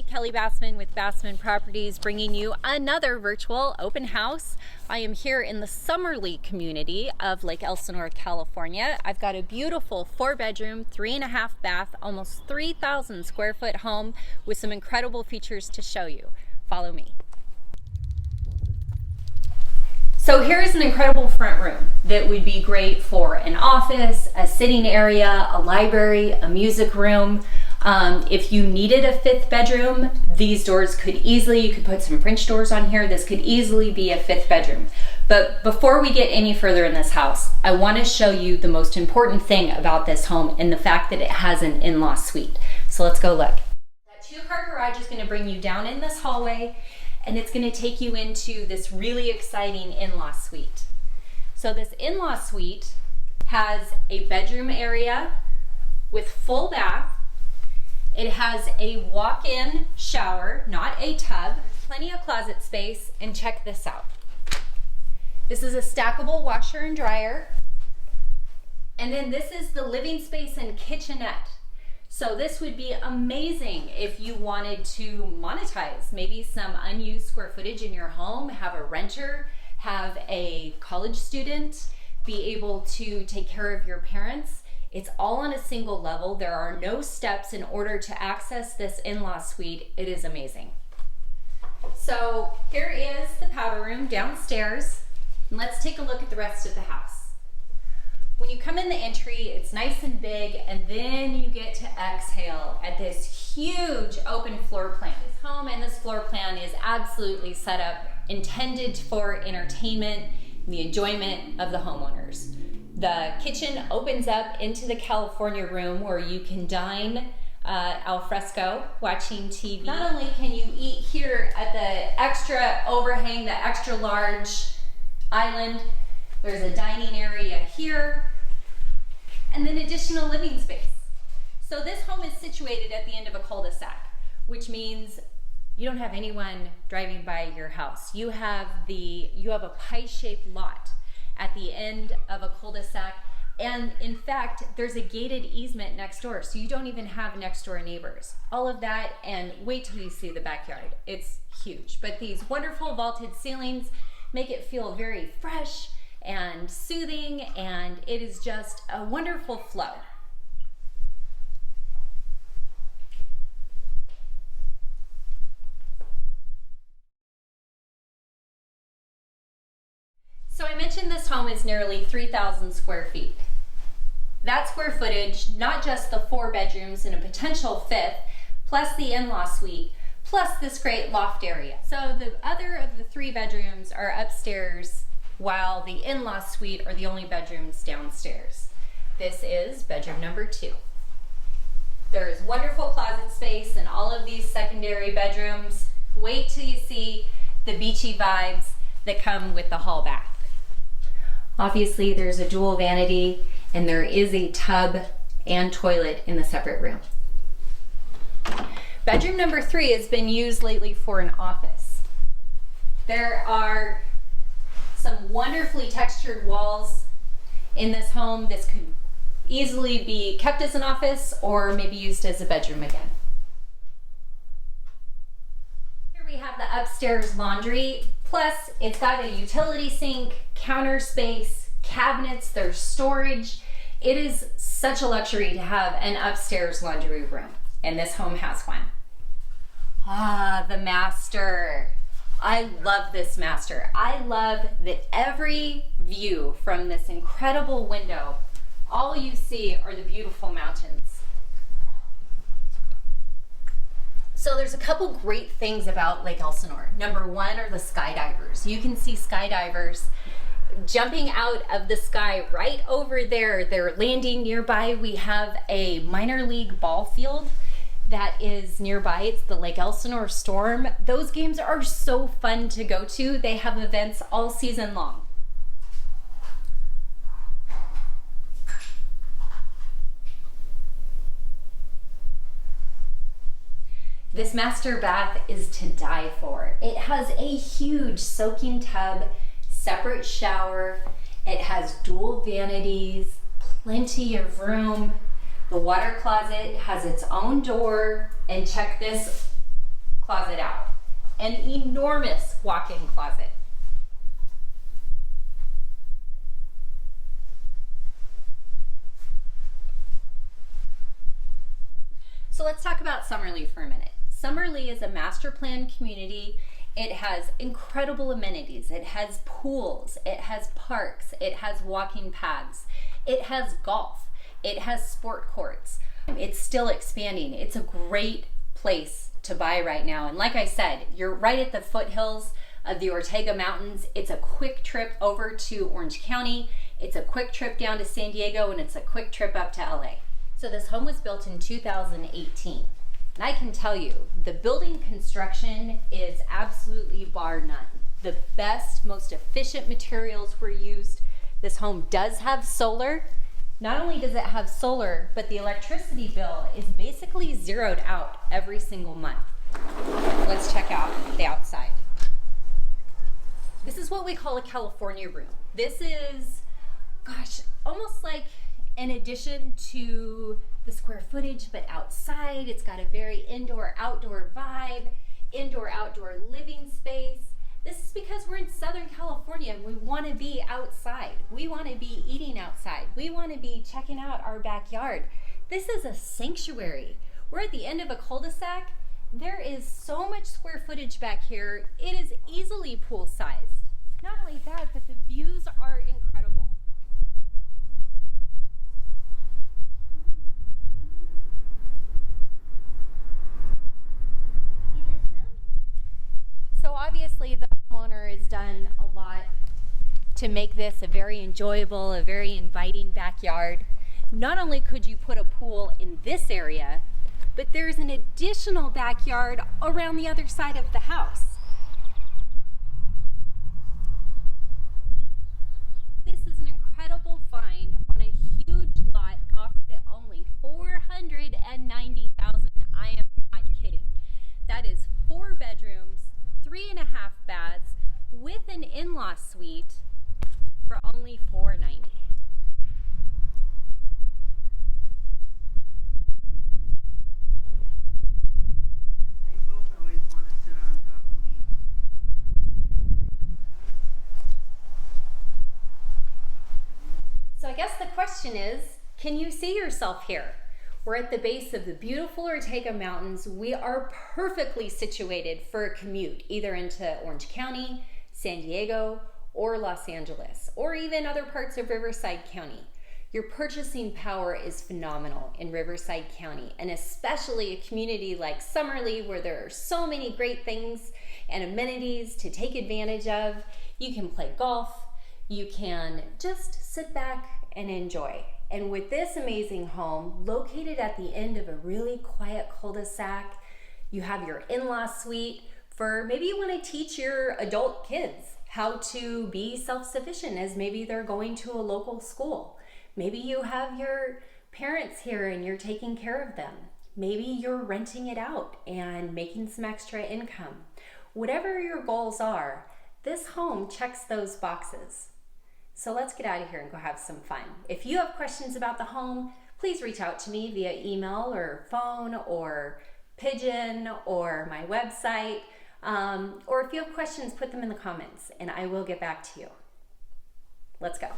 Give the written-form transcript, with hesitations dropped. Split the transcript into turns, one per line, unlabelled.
Kelly Bassman with Bassman Properties, bringing you another virtual open house. I am here in the Summerly community of Lake Elsinore, California. I've got a beautiful 4-bedroom, 3.5 bath, almost 3,000 square foot home with some incredible features to show you. Follow me. So here is an incredible front room that would be great for an office, a sitting area, a library, a music room. If you needed a 5th bedroom, these doors could easily, you could put some French doors on here. This could easily be a 5th bedroom. But before we get any further in this house, I want to show you the most important thing about this home and the fact that it has an in-law suite. So let's go look. That 2-car garage is going to bring you down in this hallway, and it's going to take you into this really exciting in-law suite. So this in-law suite has a bedroom area with full bath. It has a walk-in shower, not a tub, plenty of closet space, and check this out. This is a stackable washer and dryer. And then this is the living space and kitchenette. So this would be amazing if you wanted to monetize maybe some unused square footage in your home, have a renter, have a college student, be able to take care of your parents. It's all on a single level. There are no steps in order to access this in-law suite. It is amazing. So here is the powder room downstairs. And let's take a look at the rest of the house. When you come in the entry, it's nice and big, and then you get to exhale at this huge open floor plan. This home and this floor plan is absolutely set up, intended for entertainment and the enjoyment of the homeowners. The kitchen opens up into the California room where you can dine al fresco, watching TV. Not only can you eat here at the extra overhang, the extra large island, there's a dining area here, and then additional living space. So this home is situated at the end of a cul-de-sac, which means you don't have anyone driving by your house. You have a pie-shaped lot at the end of a cul-de-sac, and in fact there's a gated easement next door, so you don't even have next door neighbors. All of that, and wait till you see the backyard. It's huge, but these wonderful vaulted ceilings make it feel very fresh and soothing, and it is just a wonderful flow. So I mentioned this home is nearly 3,000 square feet. That square footage, not just the 4 bedrooms and a potential 5th, plus the in-law suite, plus this great loft area. So the other of the 3 bedrooms are upstairs, while the in-law suite are the only bedrooms downstairs. This is bedroom number 2. There is wonderful closet space in all of these secondary bedrooms. Wait till you see the beachy vibes that come with the hall bath. Obviously, there's a dual vanity, and there is a tub and toilet in the separate room. Bedroom number 3 has been used lately for an office. There are some wonderfully textured walls in this home. This could easily be kept as an office or maybe used as a bedroom again. Here we have the upstairs laundry. Plus, it's got a utility sink, counter space, cabinets, there's storage. It is such a luxury to have an upstairs laundry room, and this home has one. Ah, the master. I love this master. I love that every view from this incredible window, all you see are the beautiful mountains. So there's a couple great things about Lake Elsinore. Number 1 are the skydivers. You can see skydivers jumping out of the sky right over there. They're landing nearby. We have a minor league ball field that is nearby. It's the Lake Elsinore Storm. Those games are so fun to go to. They have events all season long. This master bath is to die for. It has a huge soaking tub, separate shower. It has dual vanities, plenty of room. The water closet has its own door, and check this closet out. An enormous walk-in closet. So let's talk about Summerlee for a minute. Summerlee is a master plan community. It has incredible amenities. It has pools, it has parks, it has walking paths, it has golf, it has sport courts. It's still expanding. It's a great place to buy right now. And like I said, you're right at the foothills of the Ortega Mountains. It's a quick trip over to Orange County. It's a quick trip down to San Diego, and it's a quick trip up to LA. So this home was built in 2018. And I can tell you, the building construction is absolutely bar none. The best, most efficient materials were used. This home does have solar. Not only does it have solar, but the electricity bill is basically zeroed out every single month. Let's check out the outside. This is what we call a California room. This is, gosh, almost like an addition to the square footage, but outside. It's got a very indoor-outdoor vibe, indoor-outdoor living space. This is because we're in Southern California and we want to be outside. We want to be eating outside. We want to be checking out our backyard. This is a sanctuary. We're at the end of a cul-de-sac. There is so much square footage back here. It is easily pool-sized. Not only that, but the views are incredible. So obviously the homeowner has done a lot to make this a very enjoyable, a very inviting backyard. Not only could you put a pool in this area, but there's an additional backyard around the other side of the house. This is an incredible find on a huge lot offered at only $490,000. I am not kidding. That is 4 bedrooms, 3.5 baths with an in-law suite for only $490,000.
They both always want to sit on top of me.
So I guess the question is, can you see yourself here? We're at the base of the beautiful Ortega Mountains. We are perfectly situated for a commute, either into Orange County, San Diego, or Los Angeles, or even other parts of Riverside County. Your purchasing power is phenomenal in Riverside County, and especially a community like Summerlee, where there are so many great things and amenities to take advantage of. You can play golf, you can just sit back and enjoy. And with this amazing home located at the end of a really quiet cul-de-sac, you have your in-law suite for maybe you want to teach your adult kids how to be self-sufficient as maybe they're going to a local school. Maybe you have your parents here and you're taking care of them. Maybe you're renting it out and making some extra income. Whatever your goals are, this home checks those boxes. So let's get out of here and go have some fun. If you have questions about the home, please reach out to me via email or phone or pigeon or my website. Or if you have questions, put them in the comments and I will get back to you. Let's go.